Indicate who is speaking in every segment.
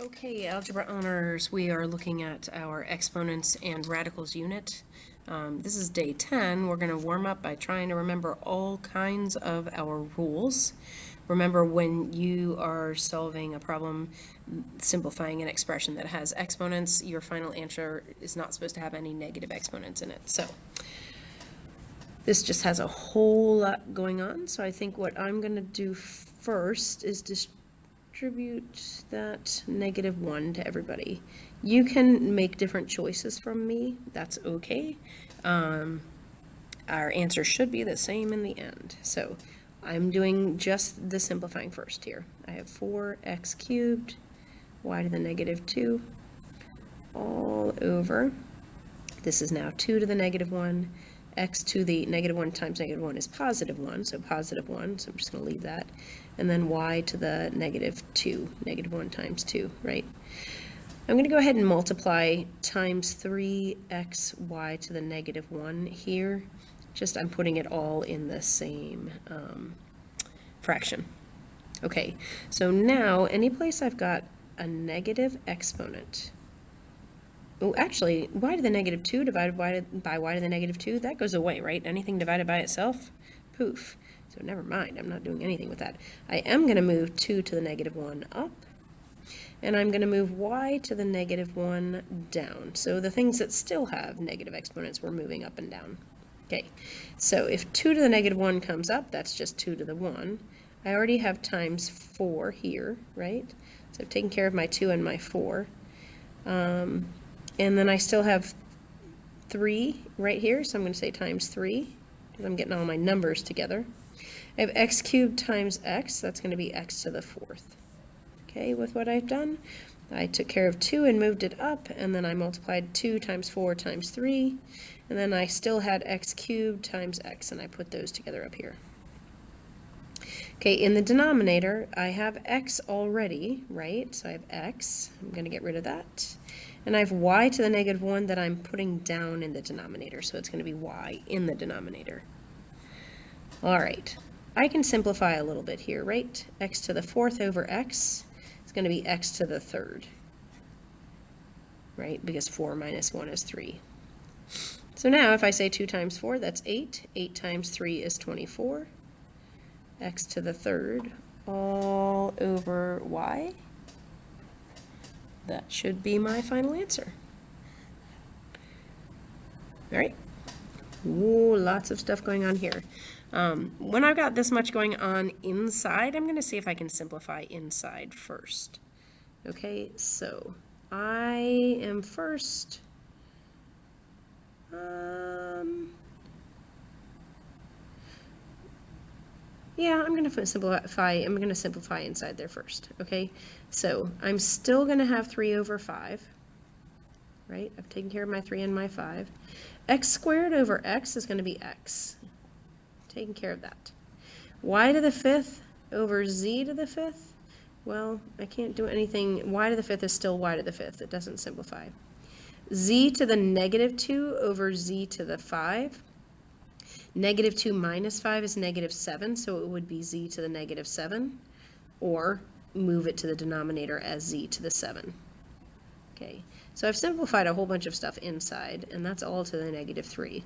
Speaker 1: Okay, algebra owners, we are looking at our exponents and radicals unit. This is day 10. We're going to warm up by trying to remember all kinds of our rules. Remember, when you are solving a problem, simplifying an expression that has exponents, your final answer is not supposed to have any negative exponents in it. So this just has a whole lot going on. So I think what I'm going to do first is distribute that -1 to everybody. You can make different choices from me. That's okay. Our answer should be the same in the end. So I'm doing just the simplifying first here. I have 4x cubed, y to the -2, all over. This is now 2 to the -1. X to the -1 times -1 is +1, so +1, so I'm just going to leave that. And then y to the -2, -1 times 2, right? I'm going to go ahead and multiply times 3xy to the -1 here. Just I'm putting it all in the same fraction. Okay, so now any place I've got a negative exponent, oh, actually, y to the -2 divided by y to the -2, that goes away, right? Anything divided by itself, poof. So never mind, I'm not doing anything with that. I am going to move 2 to the -1 up, and I'm going to move y to the -1 down. So the things that still have negative exponents, we're moving up and down. Okay, so if 2 to the -1 comes up, that's just 2 to the 1. I already have times 4 here, right? So I've taken care of my 2 and my 4. And then I still have 3 right here, so I'm going to say times 3, because I'm getting all my numbers together. I have x cubed times x, that's going to be x to the 4th. Okay, with what I've done, I took care of 2 and moved it up, and then I multiplied 2 times 4 times 3, and then I still had x cubed times x, and I put those together up here. Okay, in the denominator, I have x already, right? So I have x, I'm going to get rid of that. And I have y to the -1 that I'm putting down in the denominator, so it's going to be y in the denominator. All right, I can simplify a little bit here, right? X to the 4th over x is going to be x to the 3rd, right? Because 4 minus 1 is 3. So now if I say 2 times 4, that's 8. 8 times 3 is 24. X to the 3rd all over y. That should be my final answer. All right. Ooh, lots of stuff going on here. When I've got this much going on inside, I'm going to see if I can simplify inside first. Okay, so I am first. Yeah, I'm going to simplify inside there first, okay? So I'm still going to have 3 over 5, right? I've taken care of my 3 and my 5. X squared over x is going to be x. Taking care of that. Y to the 5th over z to the 5th. Well, I can't do anything. Y to the 5th is still y to the 5th. It doesn't simplify. Z to the -2 over z to the 5. -2 minus 5 is -7, so it would be z to the -7, or move it to the denominator as z to the 7. Okay, so I've simplified a whole bunch of stuff inside, and that's all to the -3.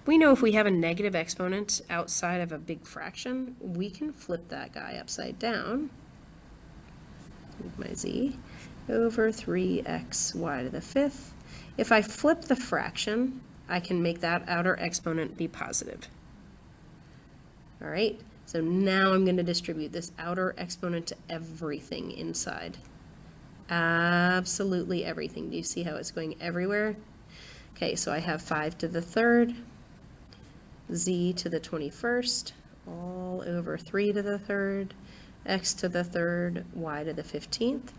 Speaker 1: We know if we have a negative exponent outside of a big fraction, we can flip that guy upside down, with my z, over 3x y to the 5th. If I flip the fraction, I can make that outer exponent be positive. All right, so now I'm going to distribute this outer exponent to everything inside. Absolutely everything. Do you see how it's going everywhere? Okay, so I have 5 to the 3rd, z to the 21st, all over 3 to the 3rd, x to the 3rd, y to the 15th.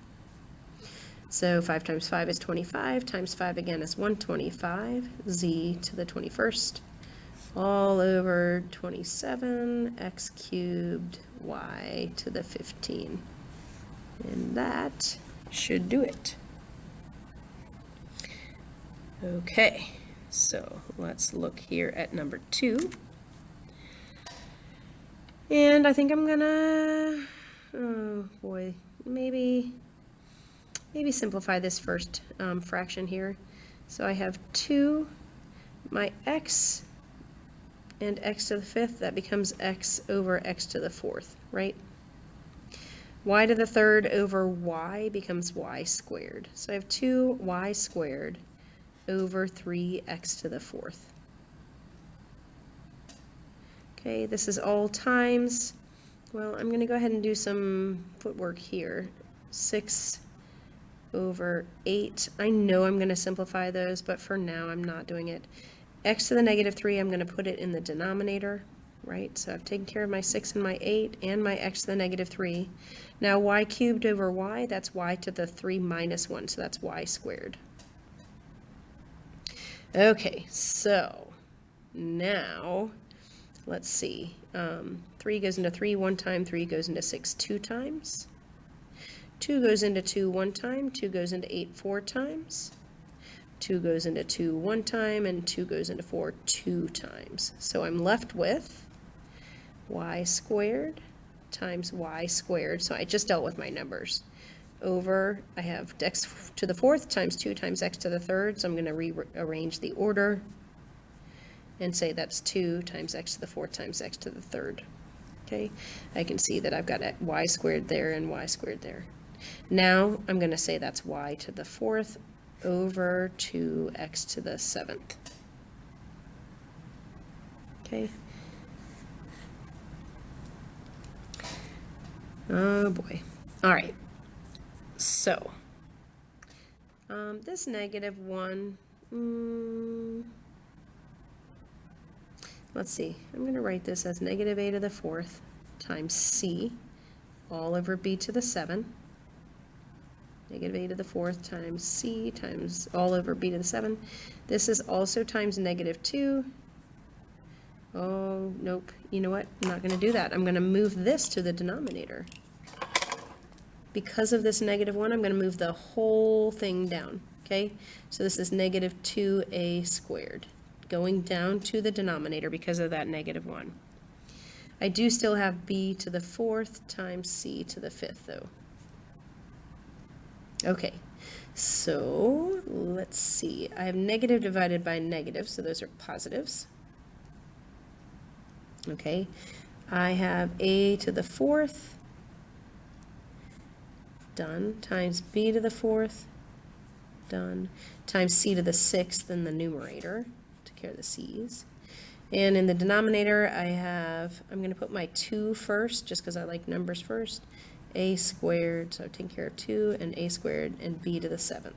Speaker 1: So 5 times 5 is 25, times 5 again is 125, z to the 21st, all over 27, x cubed, y to the 15. And that should do it. Okay, so let's look here at number 2. And I think I'm gonna, oh boy, maybe maybe simplify this first fraction here. So I have 2, my x and x to the 5th, that becomes x over x to the 4th, right? Y to the 3rd over y becomes y squared. So I have 2y squared over 3x to the 4th. Okay, this is all times, well, I'm going to go ahead and do some footwork here. 6 over 8. I know I'm going to simplify those, but for now I'm not doing it. X to the negative 3, I'm going to put it in the denominator, right? So I've taken care of my 6 and my 8 and my x to the negative 3. Now y cubed over y, that's y to the 3 minus 1, so that's y squared. Okay, so now let's see. 3 goes into 3 one time, 3 goes into 6 two times. 2 goes into 2 one time, 2 goes into 8 four times. 2 goes into 2 one time, and 2 goes into 4 two times. So I'm left with y squared times y squared. So I just dealt with my numbers. Over, I have x to the 4th times 2 times x to the 3rd. So I'm going to rearrange the order and say that's 2 times x to the 4th times x to the 3rd. Okay, I can see that I've got y squared there and y squared there. Now I'm going to say that's y to the 4th over 2x to the 7th. Okay. Oh boy. All right. So, this negative 1, let's see. I'm going to write this as negative a to the 4th times c all over b to the 7. Negative a to the 4th times c times all over b to the 7. This is also times negative 2. Oh, nope. You know what? I'm not going to do that. I'm going to move this to the denominator. Because of this negative 1, I'm going to move the whole thing down. Okay? So this is negative 2a squared going down to the denominator because of that negative 1. I do still have b to the 4th times c to the 5th, though. Okay, so let's see. I have negative divided by negative, so those are positives. Okay, I have a to the 4th, done, times b to the 4th, done, times c to the 6th in the numerator, took care of the c's. And in the denominator, I have, I'm going to put my 2 first, just because I like numbers first. A squared, so I've taken care of 2, and a squared, and b to the 7th.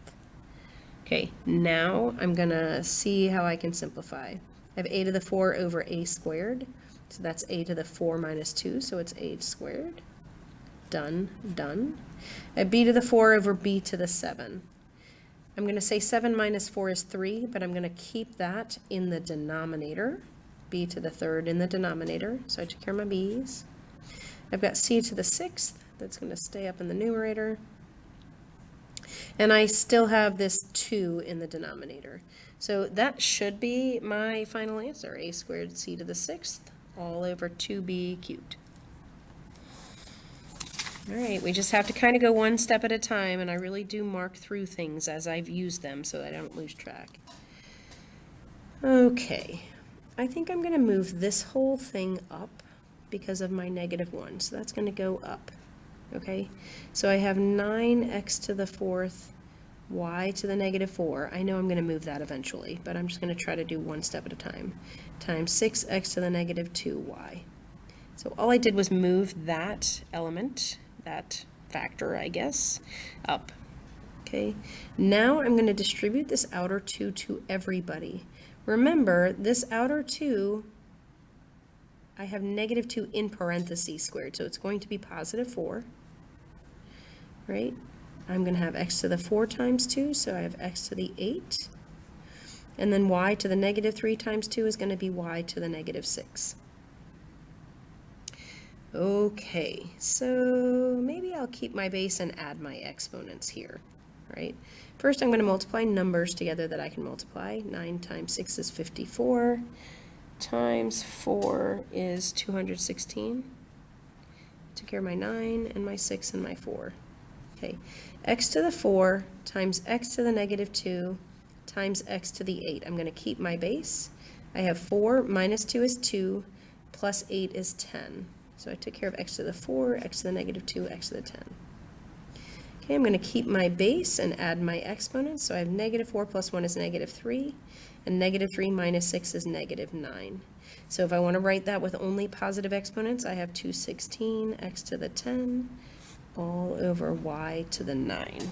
Speaker 1: Okay, now I'm going to see how I can simplify. I have a to the 4 over a squared, so that's a to the 4 minus 2, so it's a squared. Done, done. I have b to the 4 over b to the 7. I'm going to say 7 minus 4 is 3, but I'm going to keep that in the denominator. B to the 3rd in the denominator, so I took care of my b's. I've got c to the 6th. That's going to stay up in the numerator. And I still have this 2 in the denominator. So that should be my final answer, a squared c to the 6th all over 2b cubed. All right, we just have to kind of go one step at a time, and I really do mark through things as I've used them so that I don't lose track. Okay, I think I'm going to move this whole thing up because of my negative 1, so that's going to go up. Okay, so I have 9x to the 4th, y to the negative 4. I know I'm going to move that eventually, but I'm just going to try to do one step at a time. Times 6x to the negative 2y. So all I did was move that element, that factor, I guess, up. Okay, now I'm going to distribute this outer 2 to everybody. Remember, this outer 2, I have negative 2 in parentheses squared, so it's going to be positive 4. Right? I'm going to have x to the 4 times 2, so I have x to the 8. And then y to the negative 3 times 2 is going to be y to the negative 6. Okay, so maybe I'll keep my base and add my exponents here. Right? First, I'm going to multiply numbers together that I can multiply. 9 times 6 is 54. Times 4 is 216. Took care of my 9 and my 6 and my 4. Okay, x to the 4 times x to the negative 2 times x to the 8. I'm going to keep my base. I have 4 minus 2 is 2, plus 8 is 10. So I took care of x to the 4, x to the negative 2, x to the 10. Okay, I'm going to keep my base and add my exponents. So I have negative 4 plus 1 is negative 3, and negative 3 minus 6 is negative 9. So if I want to write that with only positive exponents, I have 216 x to the 10 all over y to the 9.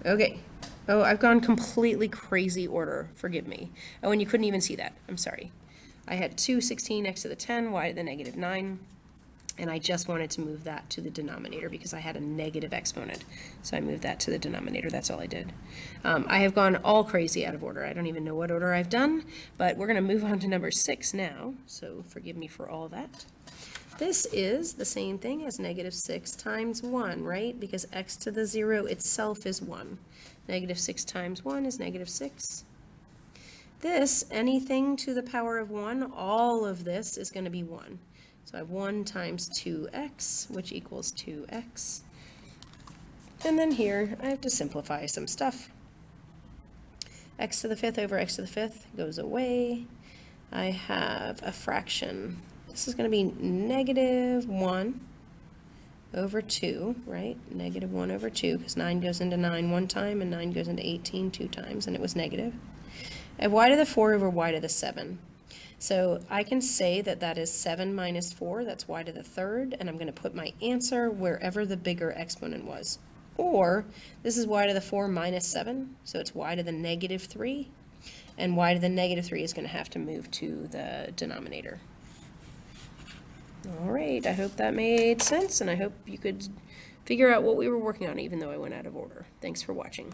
Speaker 1: Okay. Oh, I've gone completely crazy order. Forgive me. Oh, and you couldn't even see that. I'm sorry. I had 216 x to the 10, y to the negative 9. And I just wanted to move that to the denominator because I had a negative exponent. So I moved that to the denominator. That's all I did. I have gone all crazy out of order. I don't even know what order I've done, but we're going to move on to number 6 now. So forgive me for all that. This is the same thing as negative 6 times 1, right? Because x to the 0 itself is 1. Negative 6 times 1 is negative 6. This, anything to the power of 1, all of this is going to be 1. So I have 1 times 2x, which equals 2x. And then here, I have to simplify some stuff. X to the 5th over x to the 5th goes away. I have a fraction. This is going to be negative 1 over 2, right? Negative 1 over 2, because 9 goes into 9 one time, and 9 goes into 18 two times, and it was negative. I have y to the 4 over y to the 7. So I can say that that is 7 minus 4, that's y to the 3rd, and I'm going to put my answer wherever the bigger exponent was. Or this is y to the 4 minus 7, so it's y to the negative 3, and y to the negative 3 is going to have to move to the denominator. All right, I hope that made sense, and I hope you could figure out what we were working on even though I went out of order. Thanks for watching.